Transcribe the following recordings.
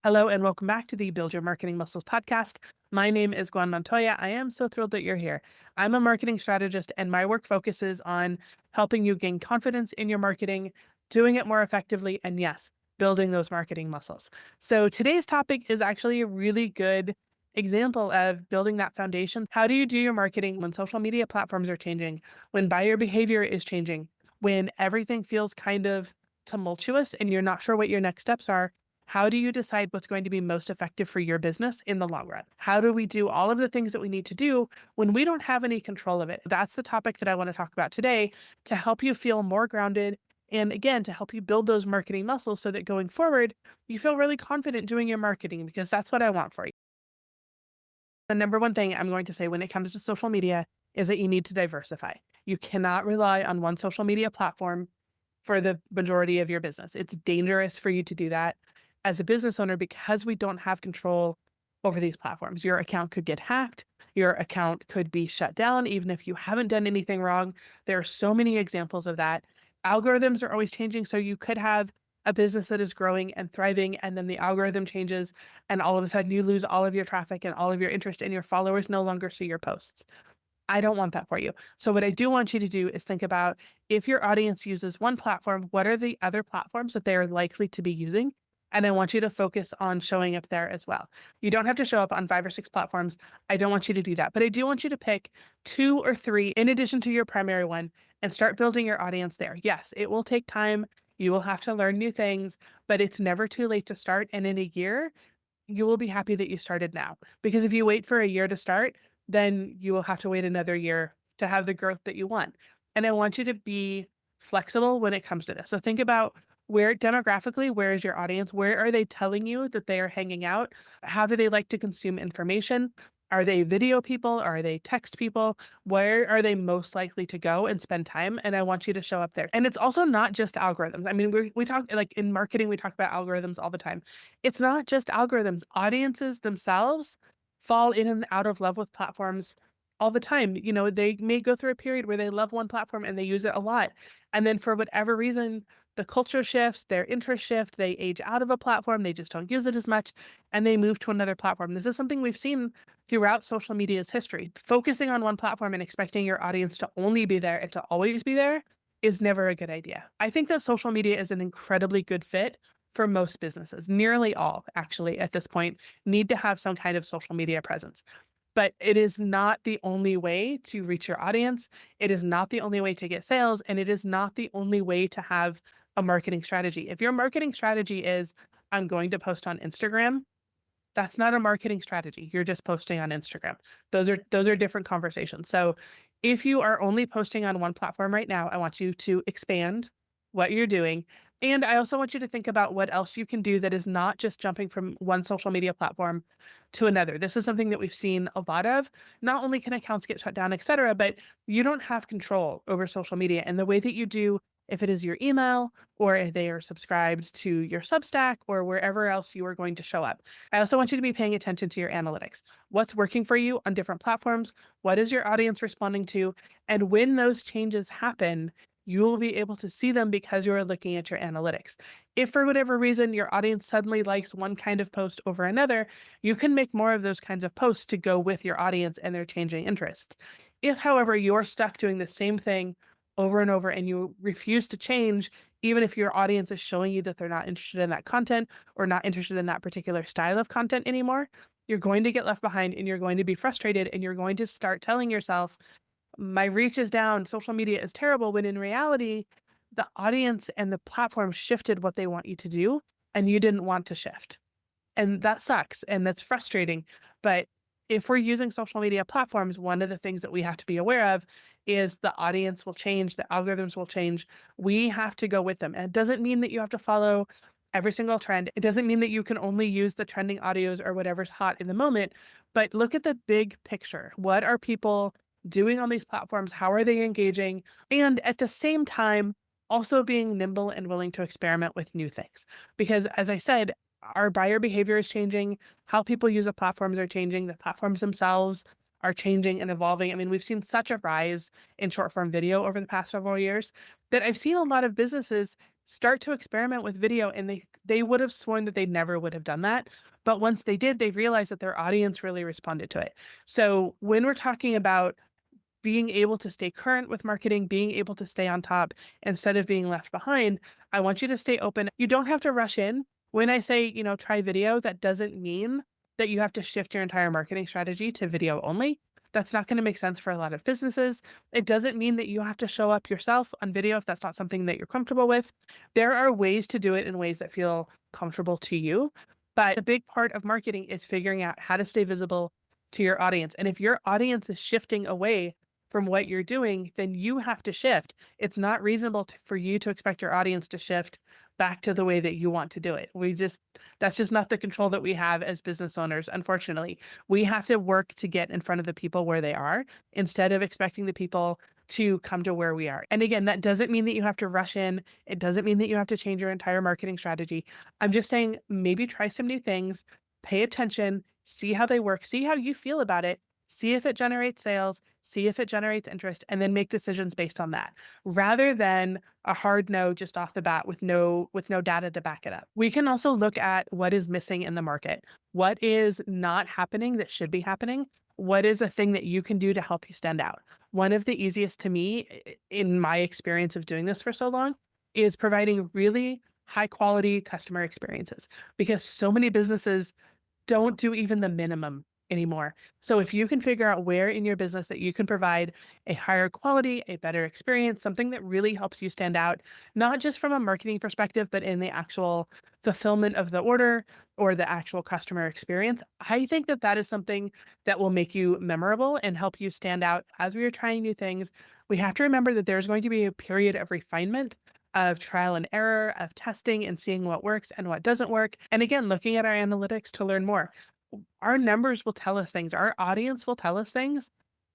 Hello and welcome back to the Build Your Marketing Muscles podcast. My name is Gwen Montoya. I am so thrilled that you're here. I'm a marketing strategist and my work focuses on helping you gain confidence in your marketing, doing it more effectively, and yes, building those marketing muscles. So today's topic is actually a really good example of building that foundation. How do you do your marketing when social media platforms are changing, when buyer behavior is changing, when everything feels kind of tumultuous and you're not sure what your next steps are? How do you decide what's going to be most effective for your business in the long run? How do we do all of the things that we need to do when we don't have any control of it? That's the topic that I want to talk about today to help you feel more grounded and again, to help you build those marketing muscles so that going forward, you feel really confident doing your marketing because that's what I want for you. The number one thing I'm going to say when it comes to social media is that you need to diversify. You cannot rely on one social media platform for the majority of your business. It's dangerous for you to do that as a business owner because we don't have control over these platforms. Your account could get hacked. Your account could be shut down, even if you haven't done anything wrong. There are so many examples of that. Algorithms are always changing. So you could have a business that is growing and thriving, and then the algorithm changes, and all of a sudden you lose all of your traffic and all of your interest, and your followers no longer see your posts. I don't want that for you. So what I do want you to do is think about if your audience uses one platform, what are the other platforms that they are likely to be using? And I want you to focus on showing up there as well. You don't have to show up on 5 or 6 platforms. I don't want you to do that, but I do want you to pick 2 or 3 in addition to your primary one and start building your audience there. Yes, it will take time. You will have to learn new things, but it's never too late to start. And in a year, you will be happy that you started now. Because if you wait for a year to start, then you will have to wait another year to have the growth that you want. And I want you to be flexible when it comes to this. So think about where demographically, where is your audience? Where are they telling you that they are hanging out? How do they like to consume information? Are they video people? Are they text people? Where are they most likely to go and spend time? And I want you to show up there. And it's also not just algorithms. I mean, we talk like in marketing, we talk about algorithms all the time. It's not just algorithms. Audiences themselves fall in and out of love with platforms all the time. You know, they may go through a period where they love one platform and they use it a lot. And then for whatever reason, the culture shifts, their interest shift, they age out of a platform, they just don't use it as much, and they move to another platform. This is something we've seen throughout social media's history. Focusing on one platform and expecting your audience to only be there and to always be there is never a good idea. I think that social media is an incredibly good fit for most businesses. Nearly all, actually, at this point, need to have some kind of social media presence. But it is not the only way to reach your audience. It is not the only way to get sales, and it is not the only way to have a marketing strategy. If your marketing strategy is, I'm going to post on Instagram, that's not a marketing strategy. You're just posting on Instagram. Those are different conversations. So if you are only posting on one platform right now, I want you to expand what you're doing. And I also want you to think about what else you can do that is not just jumping from one social media platform to another. This is something that we've seen a lot of. Not only can accounts get shut down, et cetera, but you don't have control over social media. And the way that you do, if it is your email or if they are subscribed to your Substack or wherever else you are going to show up. I also want you to be paying attention to your analytics. What's working for you on different platforms? What is your audience responding to? And when those changes happen, you will be able to see them because you are looking at your analytics. If for whatever reason your audience suddenly likes one kind of post over another, you can make more of those kinds of posts to go with your audience and their changing interests. If, however, you're stuck doing the same thing over and over and you refuse to change, even if your audience is showing you that they're not interested in that content or not interested in that particular style of content anymore, you're going to get left behind and you're going to be frustrated and you're going to start telling yourself, my reach is down, social media is terrible, when in reality, the audience and the platform shifted what they want you to do and you didn't want to shift. And that sucks and that's frustrating. But if we're using social media platforms, one of the things that we have to be aware of is the audience will change, the algorithms will change. We have to go with them. And it doesn't mean that you have to follow every single trend. It doesn't mean that you can only use the trending audios or whatever's hot in the moment, but look at the big picture. What are people doing on these platforms? How are they engaging? And at the same time, also being nimble and willing to experiment with new things. Because as I said, our buyer behavior is changing. How people use the platforms are changing. The platforms themselves are changing and evolving. I mean, we've seen such a rise in short form video over the past several years that I've seen a lot of businesses start to experiment with video, and they would have sworn that they never would have done that. But once they did, they realized that their audience really responded to it. So when we're talking about being able to stay current with marketing, being able to stay on top instead of being left behind, I want you to stay open. You don't have to rush in. When I say, try video, that doesn't mean that you have to shift your entire marketing strategy to video only. That's not going to make sense for a lot of businesses. It doesn't mean that you have to show up yourself on video if that's not something that you're comfortable with. There are ways to do it in ways that feel comfortable to you. But a big part of marketing is figuring out how to stay visible to your audience. And if your audience is shifting away from what you're doing, then you have to shift. It's not reasonable for you to expect your audience to shift back to the way that you want to do it. That's just not the control that we have as business owners. Unfortunately, we have to work to get in front of the people where they are instead of expecting the people to come to where we are. And again, that doesn't mean that you have to rush in. It doesn't mean that you have to change your entire marketing strategy. I'm just saying maybe try some new things, pay attention, see how they work, see how you feel about it, see if it generates sales, see if it generates interest, and then make decisions based on that, rather than a hard no just off the bat with no data to back it up. We can also look at what is missing in the market. What is not happening that should be happening? What is a thing that you can do to help you stand out? One of the easiest to me, in my experience of doing this for so long, is providing really high quality customer experiences, because so many businesses don't do even the minimum anymore. So if you can figure out where in your business that you can provide a higher quality, a better experience, something that really helps you stand out, not just from a marketing perspective, but in the actual fulfillment of the order or the actual customer experience, I think that that is something that will make you memorable and help you stand out as we are trying new things. We have to remember that there's going to be a period of refinement, of trial and error, of testing and seeing what works and what doesn't work. And again, looking at our analytics to learn more. Our numbers will tell us things. Our audience will tell us things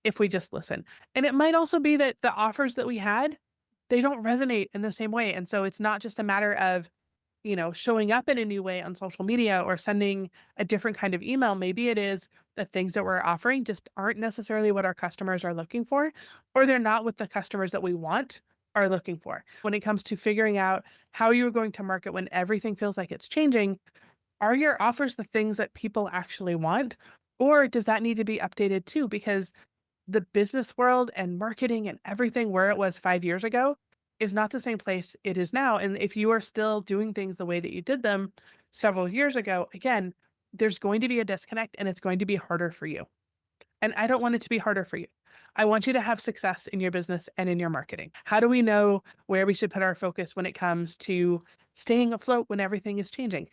if we just listen. And it might also be that the offers that we had, they don't resonate in the same way. And so it's not just a matter of, showing up in a new way on social media or sending a different kind of email. Maybe it is the things that we're offering just aren't necessarily what our customers are looking for, or they're not what the customers that we want are looking for. When it comes to figuring out how you're going to market when everything feels like it's changing, are your offers the things that people actually want? Or does that need to be updated too? Because the business world and marketing and everything where it was 5 years ago is not the same place it is now. And if you are still doing things the way that you did them several years ago, again, there's going to be a disconnect and it's going to be harder for you. And I don't want it to be harder for you. I want you to have success in your business and in your marketing. How do we know where we should put our focus when it comes to staying afloat when everything is changing?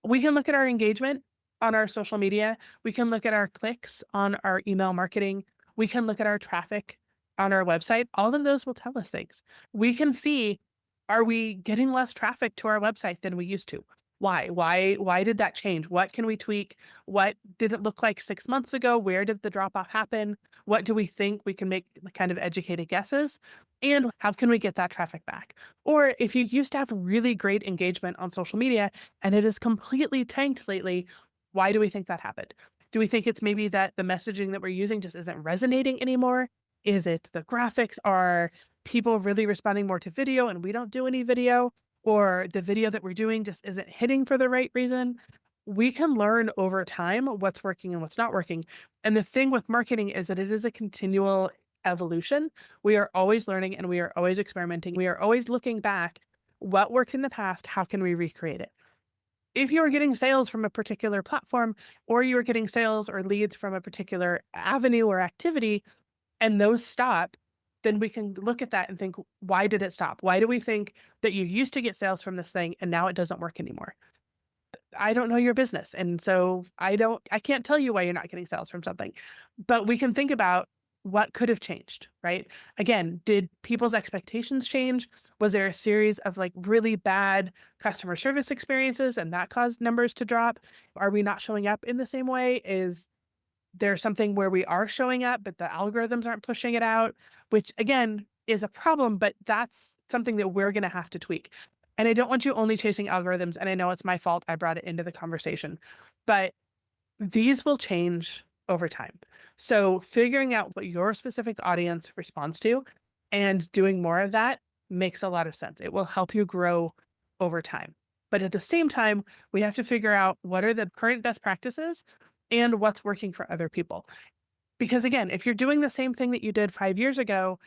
We can look at our engagement on our social media. We can look at our clicks on our email marketing. We can look at our traffic on our website. All of those will tell us things. We can see, are we getting less traffic to our website than we used to? Why? Why did that change? What can we tweak? What did it look like 6 months ago? Where did the drop off happen? What do we think we can make kind of educated guesses? And how can we get that traffic back? Or if you used to have really great engagement on social media and it is completely tanked lately, why do we think that happened? Do we think it's maybe that the messaging that we're using just isn't resonating anymore? Is it the graphics? Are people really responding more to video and we don't do any video? Or the video that we're doing just isn't hitting for the right reason? We can learn over time what's working and what's not working. And the thing with marketing is that it is a continual evolution. We are always learning and we are always experimenting. We are always looking back. What worked in the past? How can we recreate it? If you are getting sales from a particular platform, or you are getting sales or leads from a particular avenue or activity, and those stop, then we can look at that and think, why did it stop? Why do we think that you used to get sales from this thing and now it doesn't work anymore? I don't know your business. And so I can't tell you why you're not getting sales from something, but we can think about what could have changed, right? Again, did people's expectations change? Was there a series of like really bad customer service experiences and that caused numbers to drop? Are we not showing up in the same way? Is there something where we are showing up, but the algorithms aren't pushing it out, which again is a problem, but that's something that we're going to have to tweak. And I don't want you only chasing algorithms. And I know it's my fault. I brought it into the conversation, but these will change over time. So figuring out what your specific audience responds to and doing more of that makes a lot of sense. It will help you grow over time. But at the same time, we have to figure out what are the current best practices and what's working for other people. Because again, if you're doing the same thing that you did 5 years ago,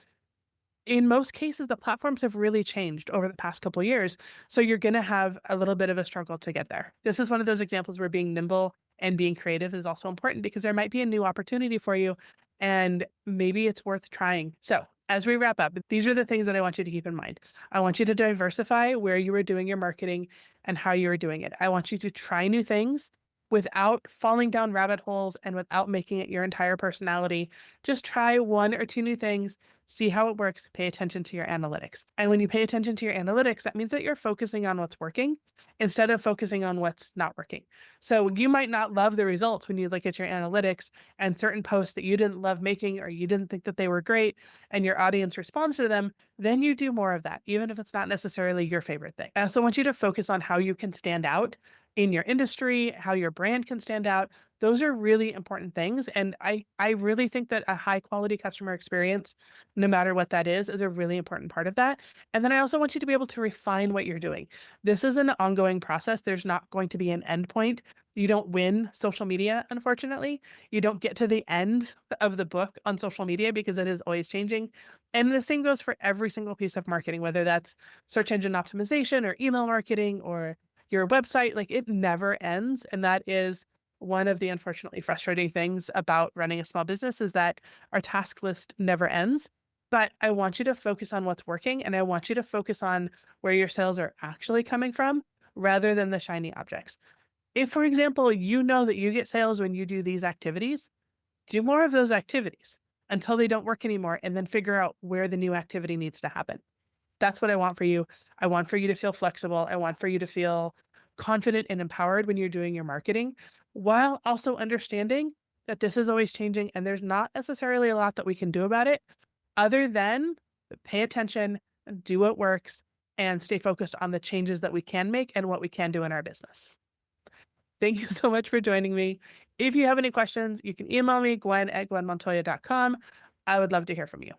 in most cases, the platforms have really changed over the past couple of years. So you're going to have a little bit of a struggle to get there. This is one of those examples where being nimble and being creative is also important because there might be a new opportunity for you and maybe it's worth trying. So as we wrap up, these are the things that I want you to keep in mind. I want you to diversify where you are doing your marketing and how you are doing it. I want you to try new things without falling down rabbit holes and without making it your entire personality. Just try one or two new things, see how it works, pay attention to your analytics. And when you pay attention to your analytics, that means that you're focusing on what's working instead of focusing on what's not working. So you might not love the results when you look at your analytics and certain posts that you didn't love making or you didn't think that they were great and your audience responds to them, then you do more of that, even if it's not necessarily your favorite thing. I also want you to focus on how you can stand out in your industry, how your brand can stand out. Those are really important things. And I really think that a high quality customer experience, no matter what that is a really important part of that. And then I also want you to be able to refine what you're doing. This is an ongoing process. There's not going to be an end point. You don't win social media, unfortunately. You don't get to the end of the book on social media because it is always changing. And the same goes for every single piece of marketing, whether that's search engine optimization or email marketing or your website, like it never ends. And that is one of the unfortunately frustrating things about running a small business is that our task list never ends. But I want you to focus on what's working and I want you to focus on where your sales are actually coming from rather than the shiny objects. If, for example, you know that you get sales when you do these activities, do more of those activities until they don't work anymore and then figure out where the new activity needs to happen. That's what I want for you. I want for you to feel flexible. I want for you to feel confident and empowered when you're doing your marketing, while also understanding that this is always changing and there's not necessarily a lot that we can do about it other than pay attention, do what works, and stay focused on the changes that we can make and what we can do in our business. Thank you so much for joining me. If you have any questions, you can email me, Gwen at gwenmontoya.com. I would love to hear from you.